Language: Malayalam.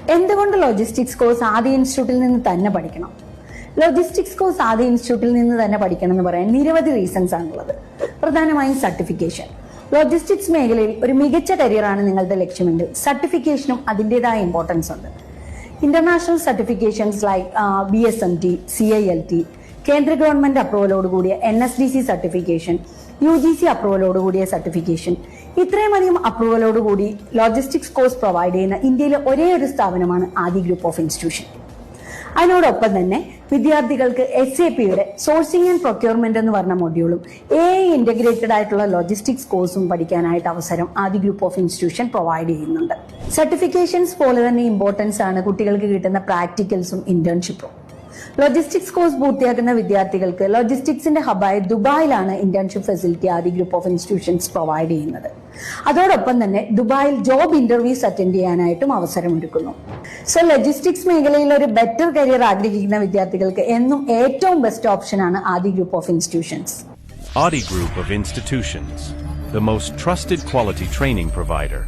എന്തുകൊണ്ട് ലോജിസ്റ്റിക്സ് കോഴ്സ് ആദ്യ ഇൻസ്റ്റിറ്റ്യൂട്ടിൽ നിന്ന് തന്നെ പഠിക്കണം? ലോജിസ്റ്റിക്സ് കോഴ്സ് ആദ്യ ഇൻസ്റ്റിറ്റ്യൂട്ടിൽ നിന്ന് തന്നെ പഠിക്കണം എന്ന് പറയാൻ നിരവധി റീസൺസ് ആണുള്ളത്. പ്രധാനമായും സർട്ടിഫിക്കേഷൻ. ലോജിസ്റ്റിക്സ് മേഖലയിൽ ഒരു മികച്ച കരിയറാണ് നിങ്ങളുടെ ലക്ഷ്യമെങ്കിൽ സർട്ടിഫിക്കേഷനും അതിൻ്റെതായ ഇമ്പോർട്ടൻസ് ഉണ്ട്. International certifications like BSMT, CILT, കേന്ദ്ര ഗവൺമെന്റ് അപ്രൂവലോടുകൂടിയ NSDC സർട്ടിഫിക്കേഷൻ, UGC അപ്രൂവലോടുകൂടിയ സർട്ടിഫിക്കേഷൻ, ഇത്രയുമധികം അപ്രൂവലോടുകൂടി ലോജിസ്റ്റിക്സ് കോഴ്സ് പ്രൊവൈഡ് ചെയ്യുന്ന ഇന്ത്യയിലെ ഒരേ ഒരു സ്ഥാപനമാണ് ആദി ഗ്രൂപ്പ് ഓഫ് ഇൻസ്റ്റിറ്റ്യൂഷൻ. അതിനോടൊപ്പം തന്നെ വിദ്യാർത്ഥികൾക്ക് SAPയുടെ സോഴ്സിംഗ് ആൻഡ് പ്രൊക്യൂർമെന്റ് എന്ന് പറഞ്ഞ മൊഡ്യൂളും AI ഇന്റഗ്രേറ്റഡ് ആയിട്ടുള്ള ലോജിസ്റ്റിക്സ് കോഴ്സും പഠിക്കാനായിട്ട് അവസരം ആദി ഗ്രൂപ്പ് ഓഫ് ഇൻസ്റ്റിറ്റ്യൂഷൻ പ്രൊവൈഡ് ചെയ്യുന്നുണ്ട്. സർട്ടിഫിക്കേഷൻസ് പോലെ തന്നെ ഇമ്പോർട്ടൻസ് ആണ് കുട്ടികൾക്ക് കിട്ടുന്ന പ്രാക്ടിക്കൽസും ഇന്റേൺഷിപ്പും. ലോജിസ്റ്റിക്സ് കോഴ്സ് പൂർത്തിയാക്കുന്ന വിദ്യാർത്ഥികൾക്ക് ലോജിസ്റ്റിക്സിന്റെ ഹബായ ദുബായിലാണ് internship facility Aadi Group of Institutions provide ചെയ്യുന്നത്. അതോടൊപ്പം തന്നെ ദുബായിൽ ജോബ് ഇന്റർവ്യൂസ് അറ്റൻഡ് ചെയ്യാനായിട്ടും അവസരമൊരുക്കുന്നു. സോ ലോജിസ്റ്റിക്സ് മേഖലയിൽ ഒരു ബെറ്റർ കരിയർ ആഗ്രഹിക്കുന്ന വിദ്യാർത്ഥികൾക്ക് എന്നും ഏറ്റവും ബെസ്റ്റ് ഓപ്ഷനാണ് Aadi Group of Institutions. Aadi Group of Institutions, the most trusted quality training provider.